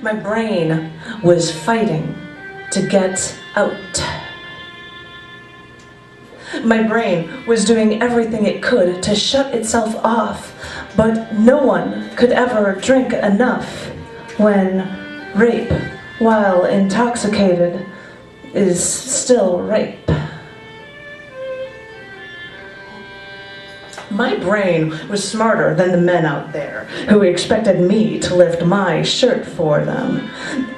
My brain was fighting to get out. My brain was doing everything it could to shut itself off, but no one could ever drink enough when rape, while intoxicated, is still rape. My brain was smarter than the men out there who expected me to lift my shirt for them.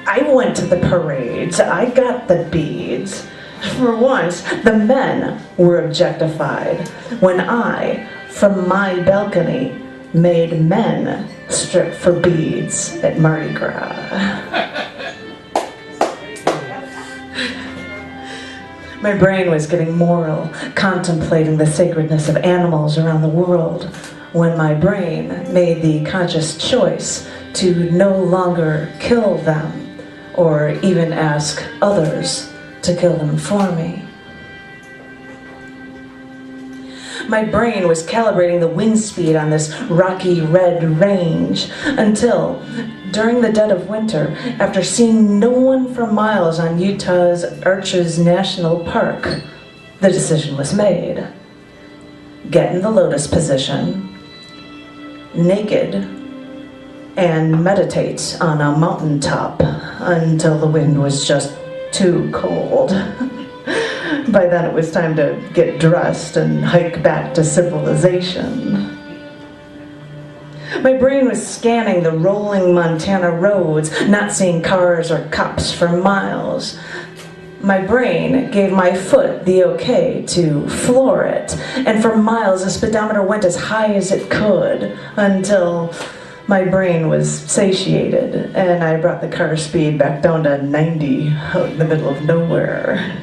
I went to the parades, I got the beads. For once, the men were objectified when I, from my balcony, made men strip for beads at Mardi Gras. My brain was getting moral, contemplating the sacredness of animals around the world, when my brain made the conscious choice to no longer kill them, or even ask others to kill them for me. My brain was calibrating the wind speed on this rocky red range until, during the dead of winter, after seeing no one for miles on Utah's Arches National Park, the decision was made. Get in the lotus position, naked, and meditate on a mountaintop until the wind was just too cold. By then it was time to get dressed and hike back to civilization. My brain was scanning the rolling Montana roads, not seeing cars or cops for miles. My brain gave my foot the okay to floor it, and for miles the speedometer went as high as it could until my brain was satiated and I brought the car speed back down to 90 out in the middle of nowhere.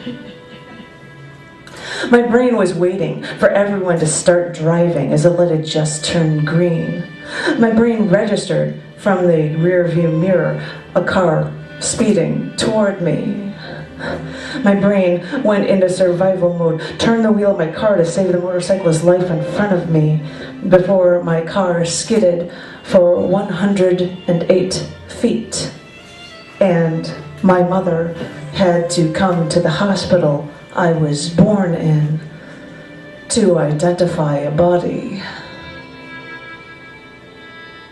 My brain was waiting for everyone to start driving as the light had just turned green. My brain registered from the rearview mirror a car speeding toward me. My brain went into survival mode, turned the wheel of my car to save the motorcyclist's life in front of me before my car skidded for 108 feet. And my mother had to come to the hospital I was born in to identify a body.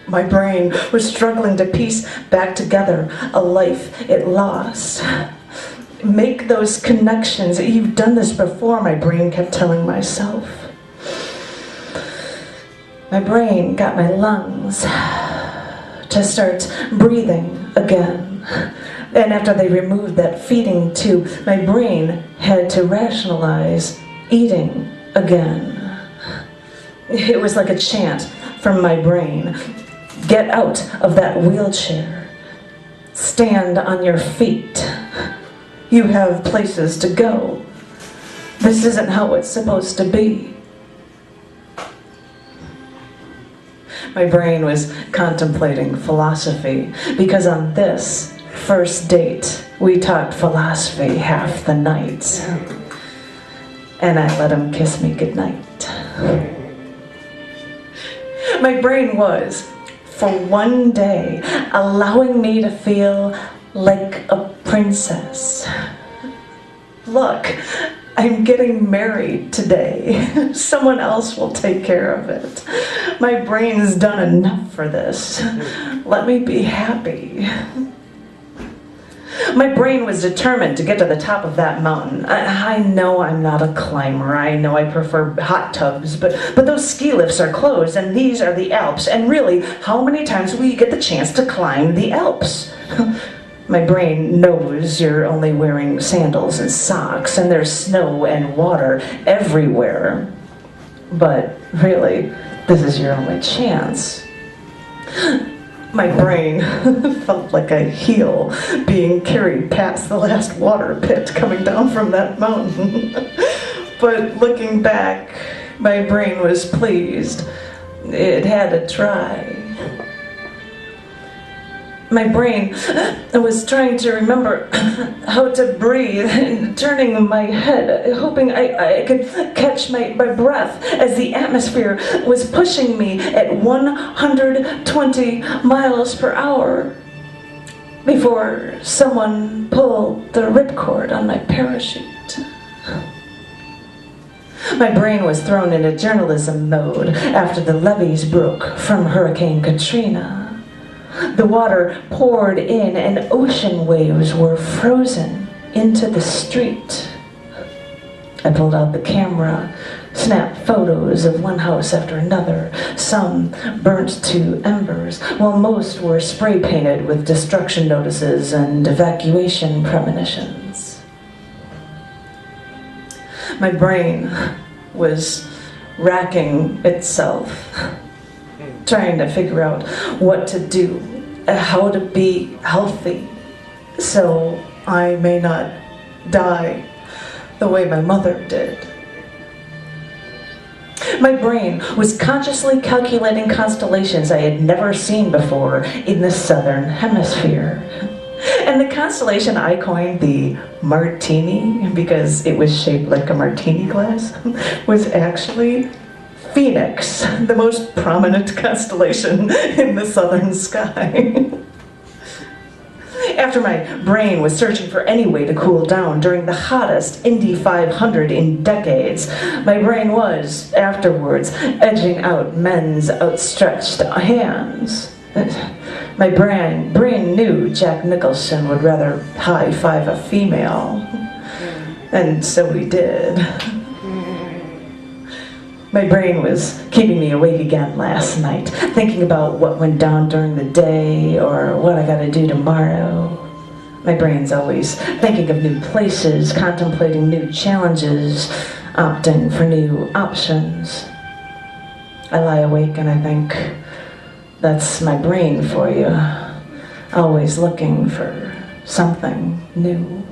My brain was struggling to piece back together a life it lost. Make those connections. You've done this before, my brain kept telling myself. My brain got my lungs to start breathing again. And after they removed that feeding tube, my brain had to rationalize eating again. It was like a chant from my brain. Get out of that wheelchair. Stand on your feet. You have places to go. This isn't how it's supposed to be. My brain was contemplating philosophy because on this first date, we talked philosophy half the night. And I let him kiss me goodnight. My brain was, for one day, allowing me to feel like a princess. Look, I'm getting married today. Someone else will take care of it. My brain's done enough for this. Let me be happy. My brain was determined to get to the top of that mountain. I know I'm not a climber. I know I prefer hot tubs, but those ski lifts are closed, and these are the Alps. And really, how many times will you get the chance to climb the Alps? My brain knows you're only wearing sandals and socks, and there's snow and water everywhere. But really, this is your only chance. My brain felt like a heel being carried past the last water pit coming down from that mountain. But looking back, my brain was pleased. It had to try. My brain was trying to remember how to breathe and turning my head, hoping I could catch my breath as the atmosphere was pushing me at 120 miles per hour. before someone pulled the ripcord on my parachute. My brain was thrown into journalism mode after the levees broke from Hurricane Katrina. The water poured in and ocean waves were frozen into the street. I pulled out the camera, snapped photos of one house after another, some burnt to embers, while most were spray painted with destruction notices and evacuation premonitions. My brain was racking itself, trying to figure out what to do, how to be healthy, so I may not die the way my mother did. My brain was consciously calculating constellations I had never seen before in the southern hemisphere. And the constellation I coined the Martini, because it was shaped like a martini glass, was actually Phoenix, the most prominent constellation in the southern sky. After my brain was searching for any way to cool down during the hottest Indy 500 in decades, my brain was, afterwards, edging out men's outstretched hands. My brain knew Jack Nicholson would rather high-five a female, and so he did. My brain was keeping me awake again last night, thinking about what went down during the day or what I gotta do tomorrow. My brain's always thinking of new places, contemplating new challenges, opting for new options. I lie awake and I think, that's my brain for you, always looking for something new.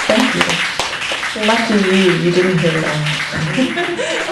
Thank you. Lucky you didn't hear it all.